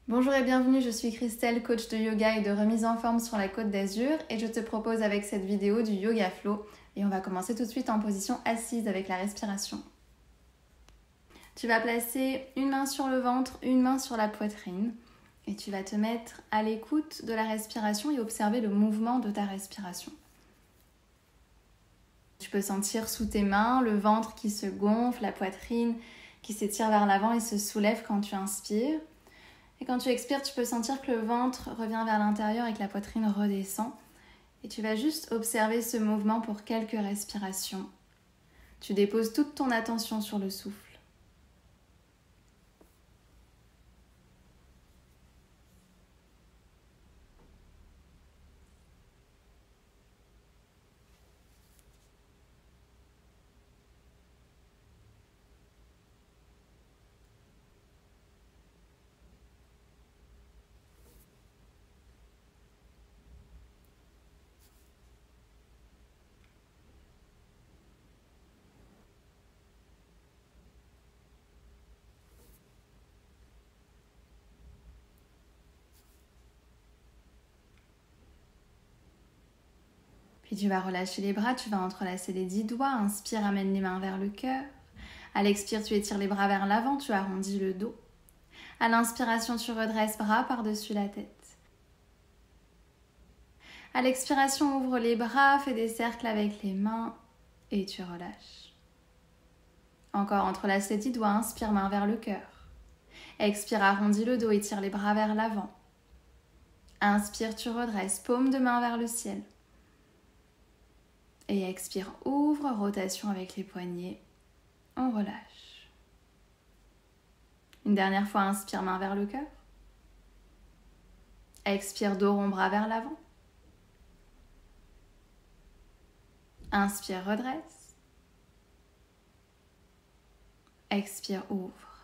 Bonjour et bienvenue, je suis Christelle, coach de yoga et de remise en forme sur la Côte d'Azur et je te propose avec cette vidéo du yoga flow et on va commencer tout de suite en position assise avec la respiration. Tu vas placer une main sur le ventre, une main sur la poitrine et tu vas te mettre à l'écoute de la respiration et observer le mouvement de ta respiration. Tu peux sentir sous tes mains le ventre qui se gonfle, la poitrine qui s'étire vers l'avant et se soulève quand tu inspires. Et quand tu expires, tu peux sentir que le ventre revient vers l'intérieur et que la poitrine redescend. Et tu vas juste observer ce mouvement pour quelques respirations. Tu déposes toute ton attention sur le souffle. Puis tu vas relâcher les bras, tu vas entrelacer les 10 doigts. Inspire, amène les mains vers le cœur. À l'expire, tu étires les bras vers l'avant, tu arrondis le dos. À l'inspiration, tu redresses bras par-dessus la tête. À l'expiration, ouvre les bras, fais des cercles avec les mains et tu relâches. Encore, entrelace les 10 doigts, inspire, main vers le cœur. Expire, arrondis le dos, étire les bras vers l'avant. Inspire, tu redresses, paume de main vers le ciel. Et expire, ouvre, rotation avec les poignets. On relâche. Une dernière fois, inspire, main vers le cœur. Expire, dos rond, bras vers l'avant. Inspire, redresse. Expire, ouvre.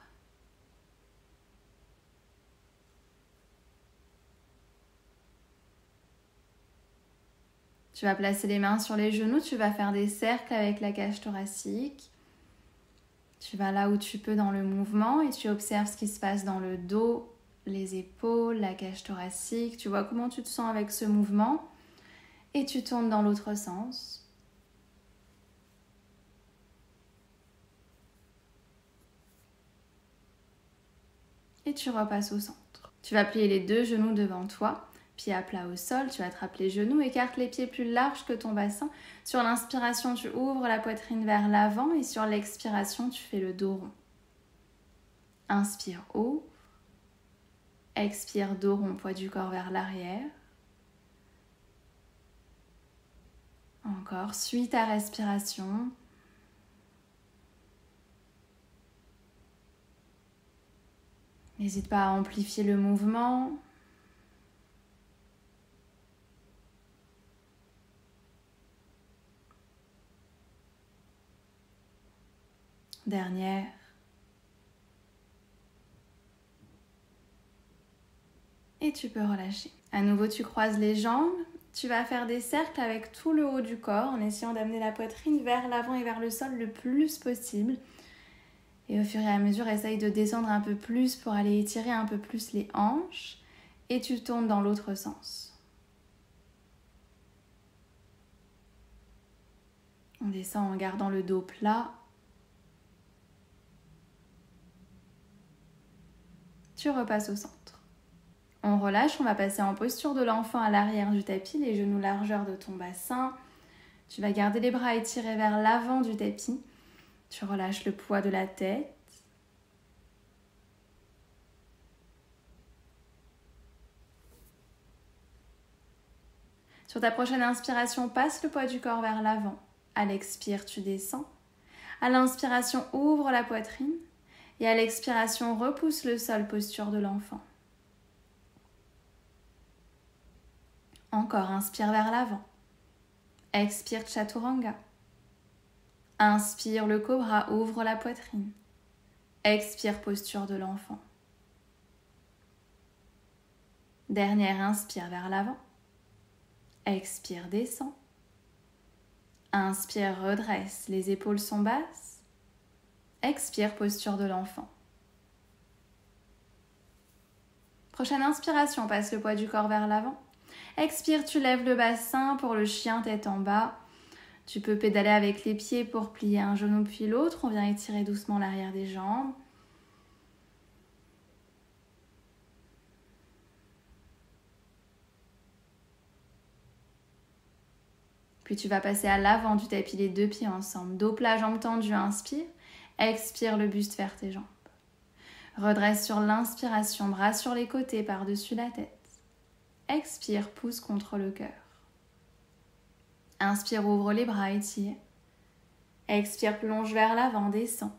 Tu vas placer les mains sur les genoux, tu vas faire des cercles avec la cage thoracique. Tu vas là où tu peux dans le mouvement et tu observes ce qui se passe dans le dos, les épaules, la cage thoracique. Tu vois comment tu te sens avec ce mouvement et tu tournes dans l'autre sens. Et tu repasses au centre. Tu vas plier les deux genoux devant toi. Pieds à plat au sol, tu attrapes les genoux, écarte les pieds plus larges que ton bassin. Sur l'inspiration, tu ouvres la poitrine vers l'avant et sur l'expiration, tu fais le dos rond. Inspire, ouvre. Expire, dos rond, poids du corps vers l'arrière. Encore, suis ta respiration. N'hésite pas à amplifier le mouvement. Dernière. Et tu peux relâcher. À nouveau, tu croises les jambes. Tu vas faire des cercles avec tout le haut du corps en essayant d'amener la poitrine vers l'avant et vers le sol le plus possible. Et au fur et à mesure, essaye de descendre un peu plus pour aller étirer un peu plus les hanches. Et tu tournes dans l'autre sens. On descend en gardant le dos plat. Tu repasses au centre. On relâche, on va passer en posture de l'enfant à l'arrière du tapis, les genoux largeur de ton bassin. Tu vas garder les bras étirés vers l'avant du tapis. Tu relâches le poids de la tête. Sur ta prochaine inspiration, passe le poids du corps vers l'avant. À l'expire, tu descends. À l'inspiration, ouvre la poitrine. Et à l'expiration, repousse le sol, posture de l'enfant. Encore, inspire vers l'avant. Expire, Chaturanga. Inspire, le cobra, ouvre la poitrine. Expire, posture de l'enfant. Dernière, inspire vers l'avant. Expire, descend. Inspire, redresse, les épaules sont basses. Expire, posture de l'enfant. Prochaine inspiration, passe le poids du corps vers l'avant. Expire, tu lèves le bassin pour le chien tête en bas. Tu peux pédaler avec les pieds pour plier un genou puis l'autre. On vient étirer doucement l'arrière des jambes. Puis tu vas passer à l'avant du tapis, les deux pieds ensemble. Dos plat, jambes tendues, inspire. Expire, le buste vers tes jambes. Redresse sur l'inspiration, bras sur les côtés, par-dessus la tête. Expire, pousse contre le cœur. Inspire, ouvre les bras, étire. Expire, plonge vers l'avant, descend.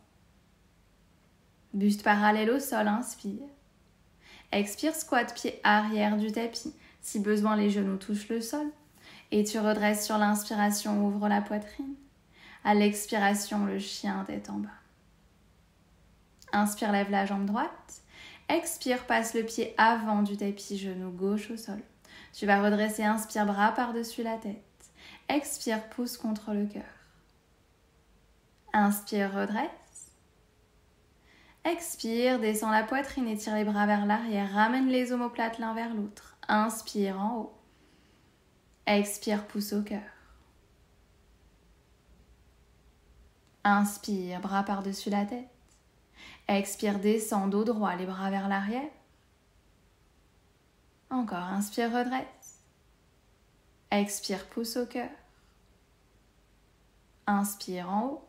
Buste parallèle au sol, inspire. Expire, squat, pied arrière du tapis. Si besoin, les genoux touchent le sol. Et tu redresses sur l'inspiration, ouvre la poitrine. À l'expiration, le chien tête en bas. Inspire, lève la jambe droite. Expire, passe le pied avant du tapis, genou gauche au sol. Tu vas redresser, inspire, bras par-dessus la tête. Expire, pousse contre le cœur. Inspire, redresse. Expire, descends la poitrine, étire les bras vers l'arrière. Ramène les omoplates l'un vers l'autre. Inspire en haut. Expire, pousse au cœur. Inspire, bras par-dessus la tête. Expire, descends, dos droit, les bras vers l'arrière. Encore, inspire, redresse. Expire, pousse au cœur. Inspire en haut.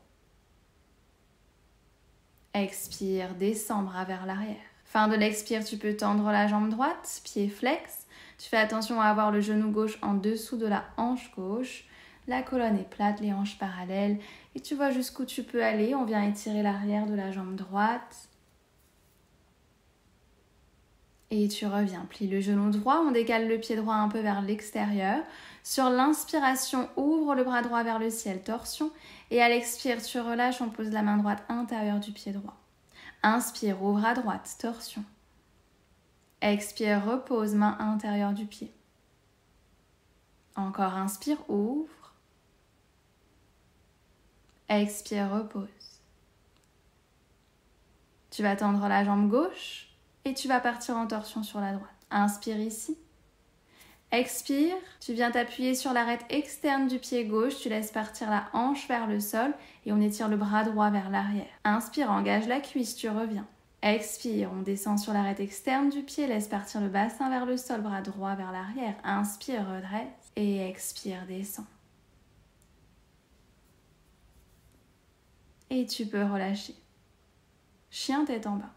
Expire, descends, bras vers l'arrière. Fin de l'expire, tu peux tendre la jambe droite, pied flex. Tu fais attention à avoir le genou gauche en dessous de la hanche gauche. La colonne est plate, les hanches parallèles. Et tu vois jusqu'où tu peux aller. On vient étirer l'arrière de la jambe droite. Et tu reviens. Plie le genou droit. On décale le pied droit un peu vers l'extérieur. Sur l'inspiration, ouvre le bras droit vers le ciel, torsion. Et à l'expire, tu relâches. On pose la main droite intérieure du pied droit. Inspire, ouvre à droite, torsion. Expire, repose, main intérieure du pied. Encore, inspire, ouvre. Expire, repose. Tu vas tendre la jambe gauche et tu vas partir en torsion sur la droite. Inspire ici. Expire, tu viens t'appuyer sur l'arête externe du pied gauche, tu laisses partir la hanche vers le sol et on étire le bras droit vers l'arrière. Inspire, engage la cuisse, tu reviens. Expire, on descend sur l'arête externe du pied, laisse partir le bassin vers le sol, bras droit vers l'arrière. Inspire, redresse et expire, descend. Et tu peux relâcher. Chien tête en bas.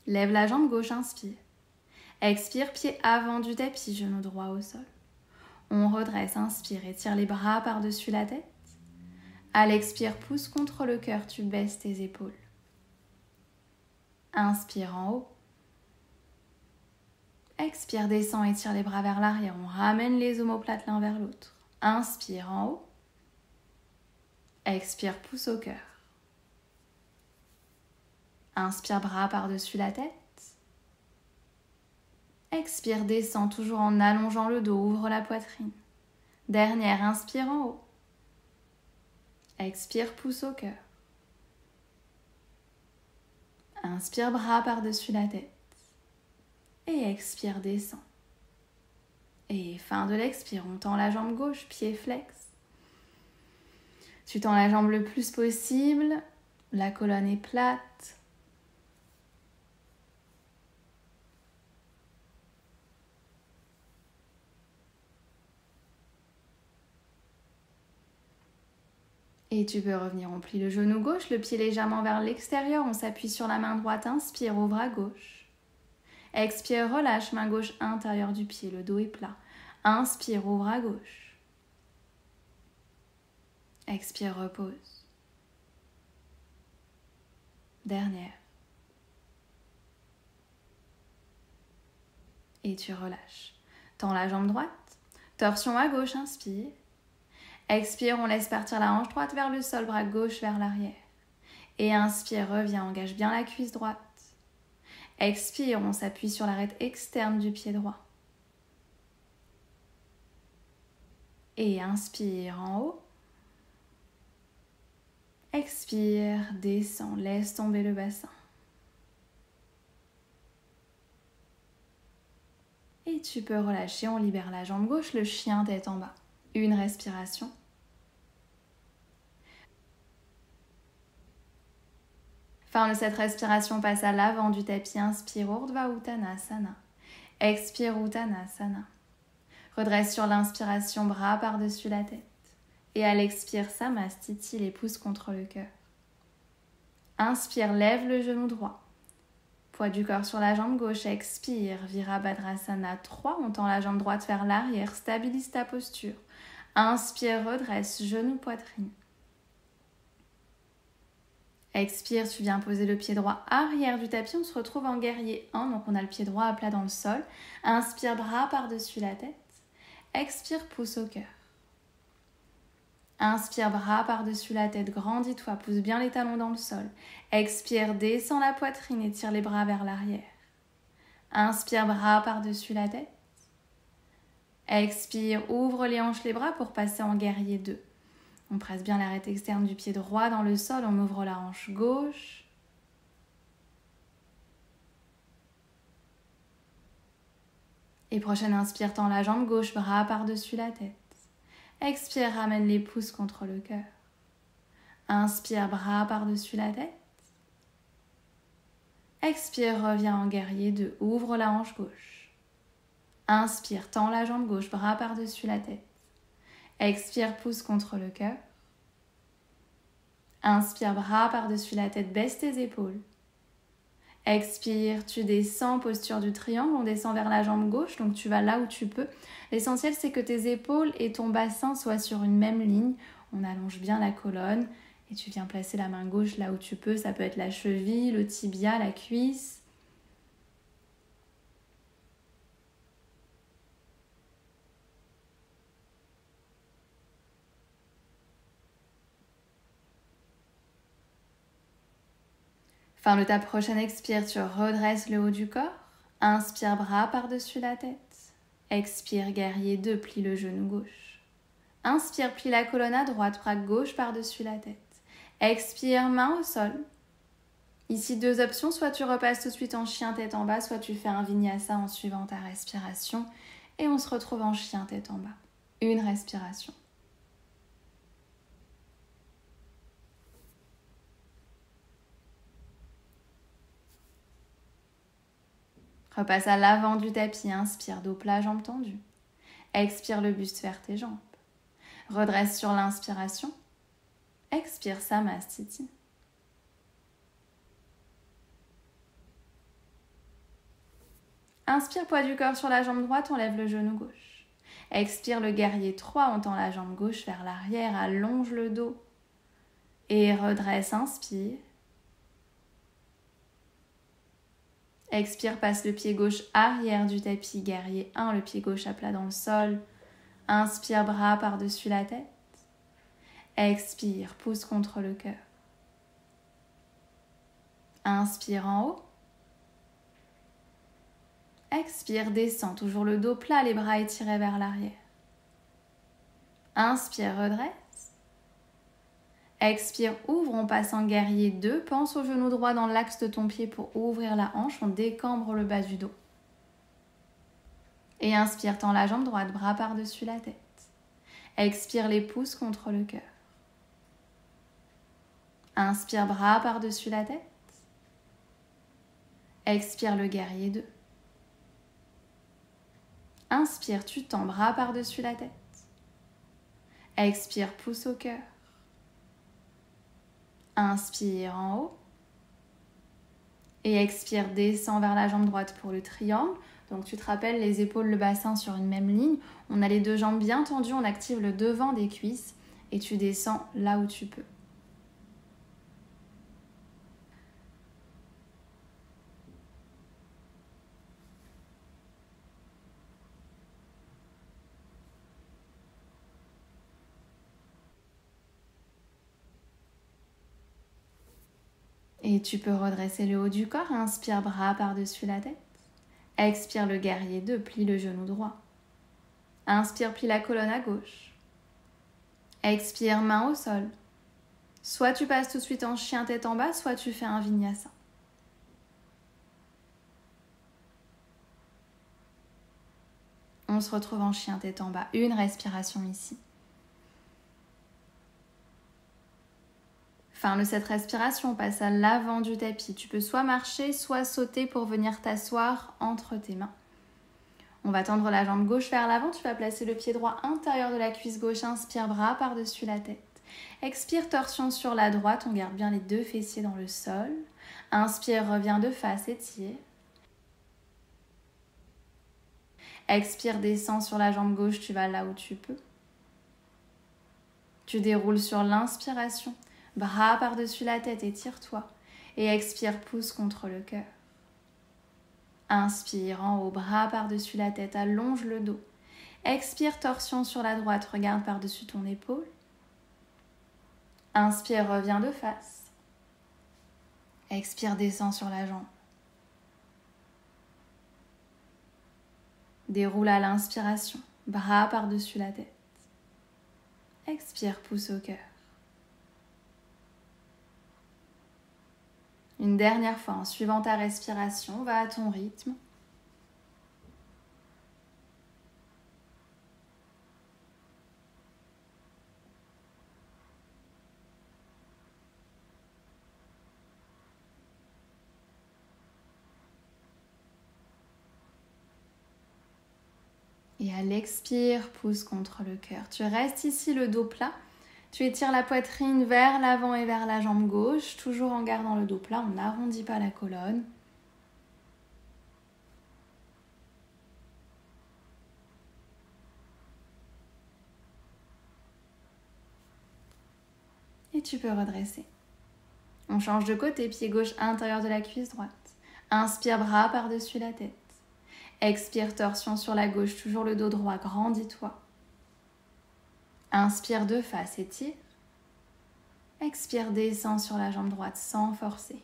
Lève la jambe gauche, inspire. Expire, pied avant du tapis, genou droit au sol. On redresse, inspire, étire les bras par-dessus la tête. À l'expire, pousse contre le cœur, tu baisses tes épaules. Inspire en haut. Expire, descend, étire les bras vers l'arrière. On ramène les omoplates l'un vers l'autre. Inspire en haut. Expire, pousse au cœur. Inspire, bras par-dessus la tête. Expire, descend, toujours en allongeant le dos, ouvre la poitrine. Dernière, inspire en haut. Expire, pousse au cœur. Inspire, bras par-dessus la tête. Et expire, descend. Et fin de l'expire, on tend la jambe gauche, pied flex. Tu tends la jambe le plus possible. La colonne est plate. Et tu peux revenir, on plie le genou gauche, le pied légèrement vers l'extérieur, on s'appuie sur la main droite, inspire, ouvre à gauche. Expire, relâche, main gauche intérieure du pied, le dos est plat. Inspire, ouvre à gauche. Expire, repose. Dernière. Et tu relâches. Tends la jambe droite, torsion à gauche, inspire. Expire, on laisse partir la hanche droite vers le sol, bras gauche vers l'arrière. Et inspire, reviens, engage bien la cuisse droite. Expire, on s'appuie sur l'arête externe du pied droit. Et inspire en haut. Expire, descends, laisse tomber le bassin. Et tu peux relâcher, on libère la jambe gauche, le chien tête en bas. Une respiration. Fin de cette respiration, passe à l'avant du tapis, inspire Urdhva Uttanasana. Expire Uttanasana. Redresse sur l'inspiration, bras par-dessus la tête. Et à l'expire, Samastiti, les pouces contre le cœur. Inspire, lève le genou droit. Poids du corps sur la jambe gauche, expire, Virabhadrasana 3, on tend la jambe droite vers l'arrière, stabilise ta posture. Inspire, redresse, genou, poitrine. Expire, tu viens poser le pied droit arrière du tapis, on se retrouve en guerrier 1, donc on a le pied droit à plat dans le sol. Inspire, bras par-dessus la tête. Expire, pouce au cœur. Inspire, bras par-dessus la tête, grandis-toi, pousse bien les talons dans le sol. Expire, descends la poitrine et tire les bras vers l'arrière. Inspire, bras par-dessus la tête. Expire, ouvre les hanches, les bras pour passer en guerrier 2. On presse bien l'arête externe du pied droit dans le sol, on ouvre la hanche gauche. Et prochaine inspire, tends la jambe gauche, bras par-dessus la tête. Expire, ramène les pouces contre le cœur. Inspire, bras par-dessus la tête. Expire, reviens en guerrier 2, ouvre la hanche gauche. Inspire, tends la jambe gauche, bras par-dessus la tête. Expire, pouce contre le cœur. Inspire, bras par-dessus la tête, baisse tes épaules. Expire, tu descends, posture du triangle, on descend vers la jambe gauche, donc tu vas là où tu peux. L'essentiel, c'est que tes épaules et ton bassin soient sur une même ligne. On allonge bien la colonne et tu viens placer la main gauche là où tu peux. Ça peut être la cheville, le tibia, la cuisse. Fin de ta prochaine expire, tu redresses le haut du corps. Inspire, bras par-dessus la tête. Expire, guerrier 2, plie le genou gauche. Inspire, plie la colonne à droite, bras gauche par-dessus la tête. Expire, main au sol. Ici, 2 options, soit tu repasses tout de suite en chien tête en bas, soit tu fais un vinyasa en suivant ta respiration. Et on se retrouve en chien tête en bas. Une respiration. Repasse à l'avant du tapis, inspire, dos plat, jambes tendues. Expire, le buste vers tes jambes. Redresse sur l'inspiration. Expire, Samastiti. Inspire, poids du corps sur la jambe droite, on lève le genou gauche. Expire, le guerrier 3, on tend la jambe gauche vers l'arrière, allonge le dos. Et redresse, inspire. Expire, passe le pied gauche arrière du tapis, guerrier 1, le pied gauche à plat dans le sol. Inspire, bras par-dessus la tête. Expire, pouce contre le cœur. Inspire en haut. Expire, descends, toujours le dos plat, les bras étirés vers l'arrière. Inspire, redresse. Expire, ouvre, on passe en guerrier 2. Pense au genou droit dans l'axe de ton pied pour ouvrir la hanche. On décambre le bas du dos. Et inspire, tends la jambe droite, bras par-dessus la tête. Expire, les pouces contre le cœur. Inspire, bras par-dessus la tête. Expire, le guerrier 2. Inspire, tu tends, bras par-dessus la tête. Expire, pouce au cœur. Inspire en haut. Et expire, descends vers la jambe droite pour le triangle. Donc tu te rappelles, les épaules, le bassin sur une même ligne. On a les 2 jambes bien tendues, on active le devant des cuisses. Et tu descends là où tu peux. Et tu peux redresser le haut du corps. Inspire, bras par-dessus la tête. Expire, le guerrier 2, plie le genou droit. Inspire, plie la colonne à gauche. Expire, main au sol. Soit tu passes tout de suite en chien tête en bas, soit tu fais un vinyasa. On se retrouve en chien tête en bas. Une respiration ici. Fin de cette respiration, on passe à l'avant du tapis. Tu peux soit marcher, soit sauter pour venir t'asseoir entre tes mains. On va tendre la jambe gauche vers l'avant. Tu vas placer le pied droit intérieur de la cuisse gauche. Inspire, bras par-dessus la tête. Expire, torsion sur la droite. On garde bien les deux fessiers dans le sol. Inspire, reviens de face, étire. Expire, descends sur la jambe gauche. Tu vas là où tu peux. Tu déroules sur l'inspiration. Bras par-dessus la tête, étire-toi. Et expire, pousse contre le cœur. Inspire en haut, bras par-dessus la tête, allonge le dos. Expire, torsion sur la droite, regarde par-dessus ton épaule. Inspire, reviens de face. Expire, descends sur la jambe. Déroule à l'inspiration, bras par-dessus la tête. Expire, pousse au cœur. Une dernière fois, en suivant ta respiration, va à ton rythme. Et à l'expire, pousse contre le cœur. Tu restes ici le dos plat. Tu étires la poitrine vers l'avant et vers la jambe gauche, toujours en gardant le dos plat, on n'arrondit pas la colonne. Et tu peux redresser. On change de côté, pied gauche intérieur de la cuisse droite. Inspire, bras par-dessus la tête. Expire, torsion sur la gauche, toujours le dos droit, grandis-toi. Inspire de face, étire. Expire, descends sur la jambe droite sans forcer.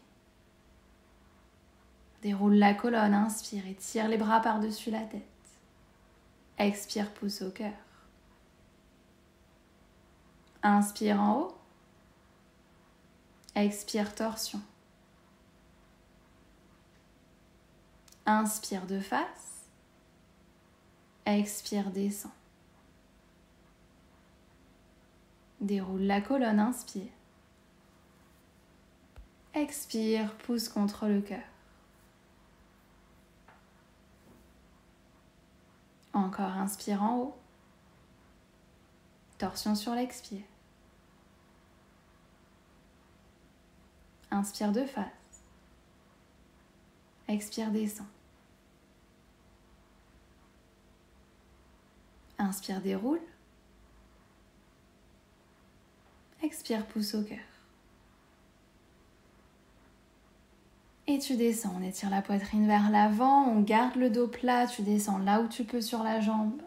Déroule la colonne, inspire, étire les bras par-dessus la tête. Expire, pousse au cœur. Inspire en haut. Expire, torsion. Inspire de face. Expire, descend. Déroule la colonne, inspire. Expire, pousse contre le cœur. Encore, inspire en haut. Torsion sur l'expire. Inspire de face. Expire, descend. Inspire, déroule. Expire, pousse au cœur. Et tu descends, on étire la poitrine vers l'avant, on garde le dos plat, tu descends là où tu peux sur la jambe.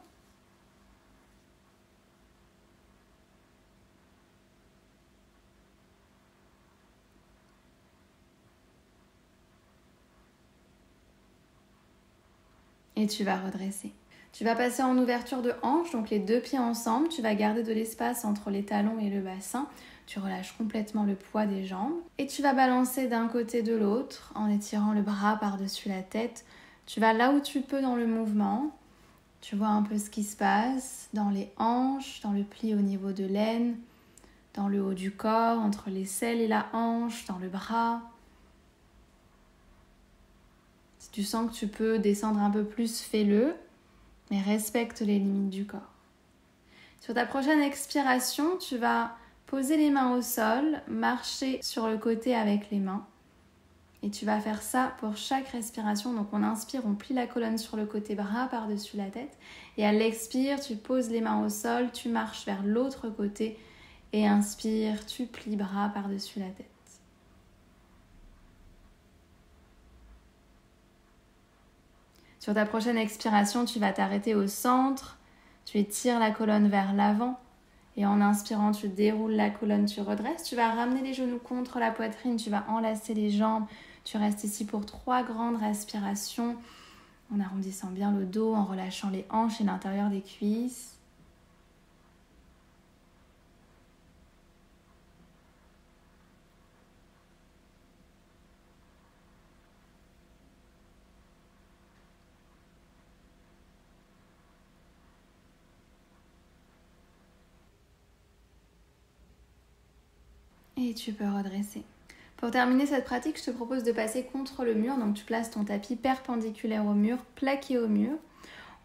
Et tu vas redresser. Tu vas passer en ouverture de hanche, donc les deux pieds ensemble. Tu vas garder de l'espace entre les talons et le bassin. Tu relâches complètement le poids des jambes. Et tu vas balancer d'un côté de l'autre en étirant le bras par-dessus la tête. Tu vas là où tu peux dans le mouvement. Tu vois un peu ce qui se passe dans les hanches, dans le pli au niveau de l'aine, dans le haut du corps, entre l'aisselle et la hanche, dans le bras. Si tu sens que tu peux descendre un peu plus, fais-le, mais respecte les limites du corps. Sur ta prochaine expiration, tu vas poser les mains au sol, marcher sur le côté avec les mains. Et tu vas faire ça pour chaque respiration. Donc on inspire, on plie la colonne sur le côté, bras par-dessus la tête. Et à l'expire, tu poses les mains au sol, tu marches vers l'autre côté. Et inspire, tu plies bras par-dessus la tête. Sur ta prochaine expiration, tu vas t'arrêter au centre, tu étires la colonne vers l'avant et en inspirant, tu déroules la colonne, tu redresses. Tu vas ramener les genoux contre la poitrine, tu vas enlacer les jambes. Tu restes ici pour 3 grandes respirations en arrondissant bien le dos, en relâchant les hanches et l'intérieur des cuisses. Et tu peux redresser. Pour terminer cette pratique, je te propose de passer contre le mur. Donc tu places ton tapis perpendiculaire au mur, plaqué au mur.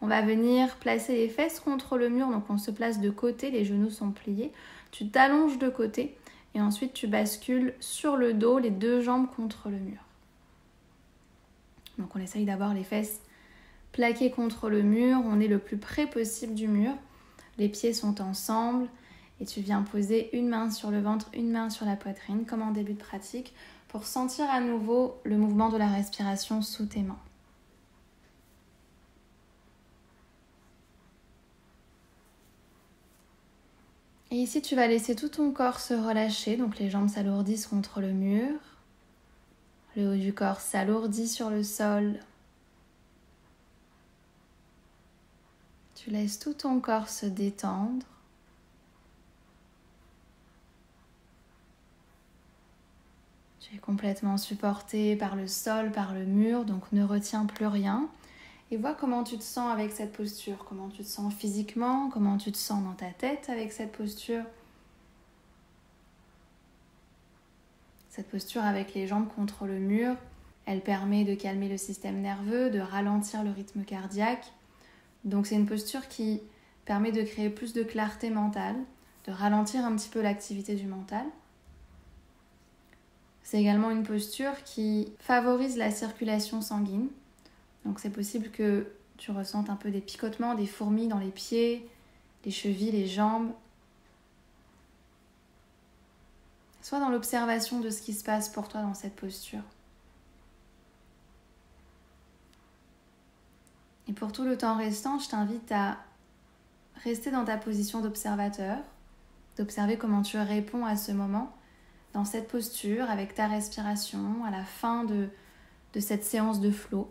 On va venir placer les fesses contre le mur, donc on se place de côté, les genoux sont pliés. Tu t'allonges de côté et ensuite tu bascules sur le dos, les deux jambes contre le mur. Donc on essaye d'avoir les fesses plaquées contre le mur, on est le plus près possible du mur. Les pieds sont ensemble et tu viens poser une main sur le ventre, une main sur la poitrine, comme en début de pratique, pour sentir à nouveau le mouvement de la respiration sous tes mains. Et ici, tu vas laisser tout ton corps se relâcher, donc les jambes s'alourdissent contre le mur. Le haut du corps s'alourdit sur le sol. Tu laisses tout ton corps se détendre. Tu es complètement supporté par le sol, par le mur, donc ne retiens plus rien. Et vois comment tu te sens avec cette posture, comment tu te sens physiquement, comment tu te sens dans ta tête avec cette posture. Cette posture avec les jambes contre le mur, elle permet de calmer le système nerveux, de ralentir le rythme cardiaque. Donc c'est une posture qui permet de créer plus de clarté mentale, de ralentir un petit peu l'activité du mental. C'est également une posture qui favorise la circulation sanguine. Donc c'est possible que tu ressentes un peu des picotements, des fourmis dans les pieds, les chevilles, les jambes. Sois dans l'observation de ce qui se passe pour toi dans cette posture. Et pour tout le temps restant, je t'invite à rester dans ta position d'observateur, d'observer comment tu réponds à ce moment, dans cette posture, avec ta respiration, à la fin de cette séance de flow.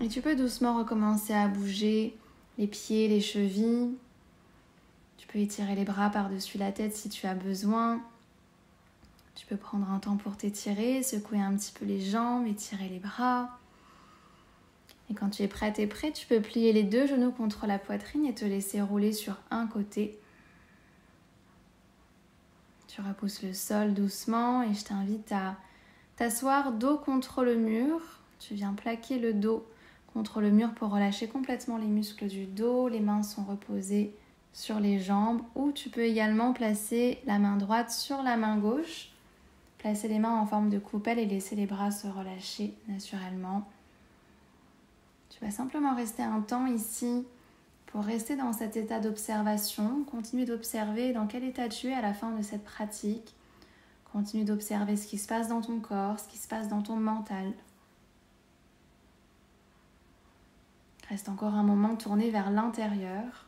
Et tu peux doucement recommencer à bouger les pieds, les chevilles. Tu peux étirer les bras par-dessus la tête si tu as besoin. Tu peux prendre un temps pour t'étirer, secouer un petit peu les jambes, étirer les bras. Et quand tu es prête et prêt, tu peux plier les 2 genoux contre la poitrine et te laisser rouler sur un côté. Tu repousses le sol doucement et je t'invite à t'asseoir dos contre le mur. Tu viens plaquer le dos contre le mur pour relâcher complètement les muscles du dos. Les mains sont reposées sur les jambes ou tu peux également placer la main droite sur la main gauche. Placer les mains en forme de coupelle et laisser les bras se relâcher naturellement. Tu vas simplement rester un temps ici pour rester dans cet état d'observation. Continue d'observer dans quel état tu es à la fin de cette pratique. Continue d'observer ce qui se passe dans ton corps, ce qui se passe dans ton mental. Reste encore un moment tourné vers l'intérieur.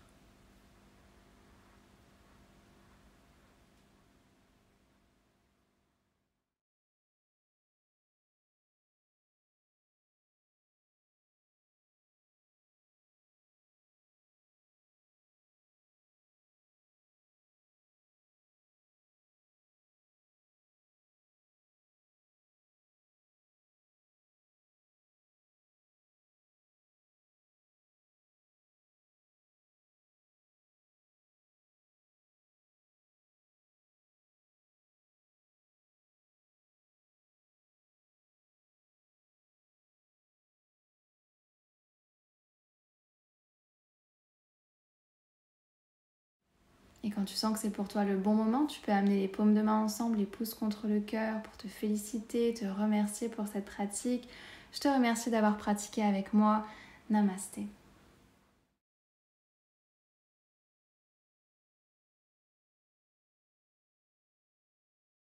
Et quand tu sens que c'est pour toi le bon moment, tu peux amener les paumes de main ensemble, les pouces contre le cœur pour te féliciter, te remercier pour cette pratique. Je te remercie d'avoir pratiqué avec moi. Namasté.